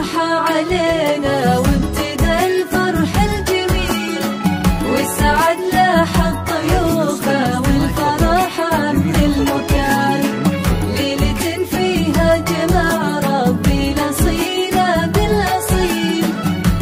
الفرحة علينا وابتدى الفرح الجميل، والسعد لاح الطيوفة والفرح عم المكان. ليلة فيها جمع ربي الأصيلة بالأصيل،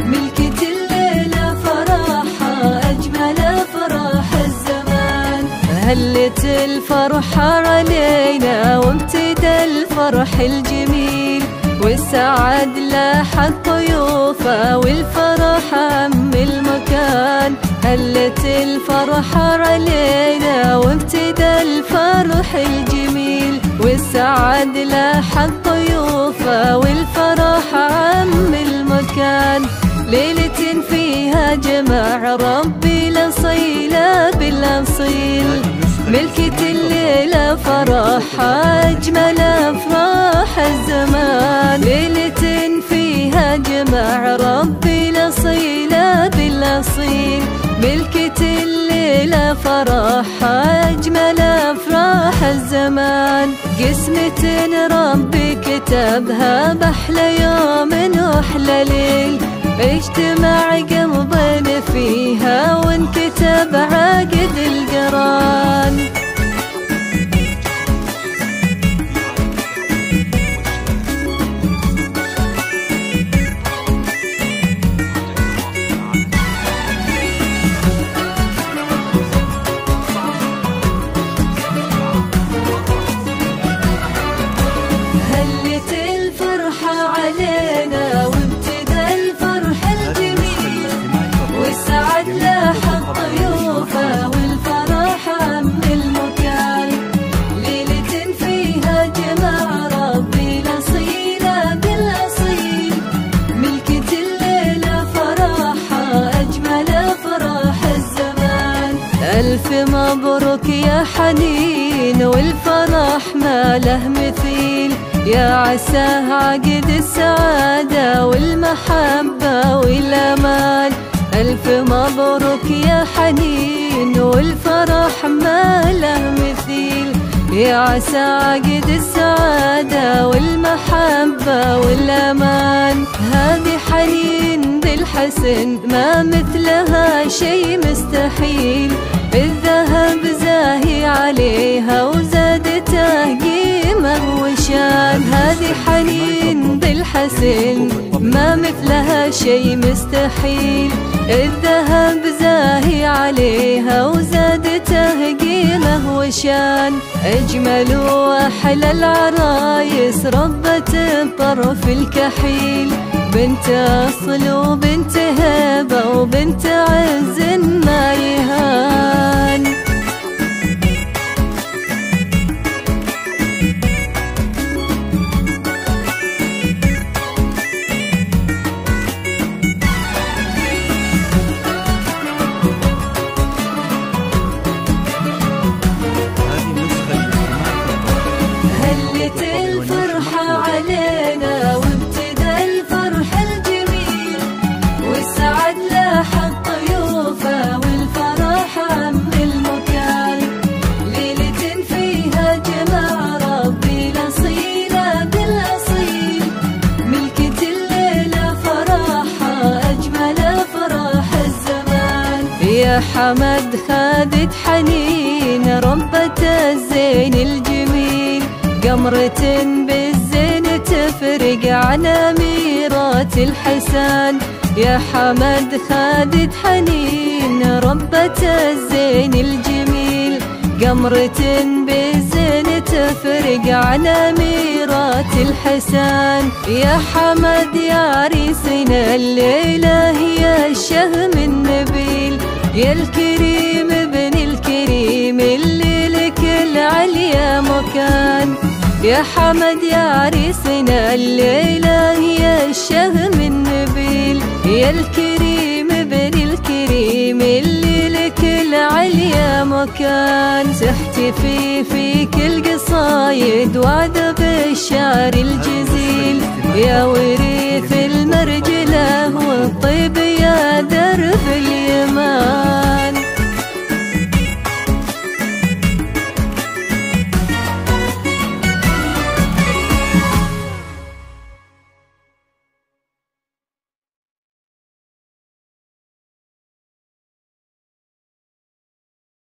ملكة الليلة فرحها أجمل فرح الزمان. هلت الفرحة علينا وابتدى الفرح الجميل، والسعد لاح الطيوفة والفرح عم المكان. هلت الفرحة علينا وابتدى الفرح الجميل، والسعد لاح الطيوفة والفرح عم المكان. ليلة فيها جمع ربي الأصيلة بالأصيل، ملكة الليلة فرحها أجمل أفراح الزمان. ليلة فيها جمع ربي الأصيلة بالأصيل، ملكة الليلة فرحها أجمل أفراح الزمان. قسمة ربي كتبها بأحلى يوم وأحلى ليل، اجتمع قلبنا فيها وانكتب عقد القران. هلت الفرحة علينا وابتدى الفرح الجميل، والسعد لاح الطيوفة والفرح عم المكان. ليلة فيها جمع ربي الأصيلة بالأصيل، ملكة الليلة فرحها أجمل فرح الزمان. ألف مبروك يا حنين والفرح ما له مثيل، يا عساه عقد السعادة والمحبة والأمان. ألف مبروك يا حنين والفرح ما له مثيل، يا عسى عقد السعادة والمحبة والأمان. هذه حنين بالحسن ما مثلها شي مستحيل، الذهب زاهي عليها وزادته قيمة وشان. هذه حنين بالحسن ما مثلها شي مستحيل، الذهب زاهي عليها وزادته قيمة وشان. أجمل وأحلى العرايس ربة الطرف الكحيل، بنت أصل وبنت هبة وبنت عز ما يهان. هلت الفرحة علينا وابتدى الفرح الجميل، والسعد لاح الطيوفة والفرح عم المكان. ليلة فيها جمع ربي الأصيلة بالأصيل، ملكة الليلة فرحها أجمل فرح الزمان. يا حمد خادت حنين ربة الزين الجميل، قمرة بالزين تفرق عن أميرات الحسان. يا حمد خادت حنين ربة الزين الجميل، قمرة بالزين تفرق عن أميرات الحسان. يا حمد يا عريسنا الليلة هي الشهم النبيل، يا الكريم ابن الكريم اللي لك العليا مكان. يا حمد يا عريسنا الليلة هي الشهم النبيل، يا الكريم ابن الكريم اللي لك العليا مكان. تحتفي فيك القصايد وعد بالشعر الجزيل، يا وريد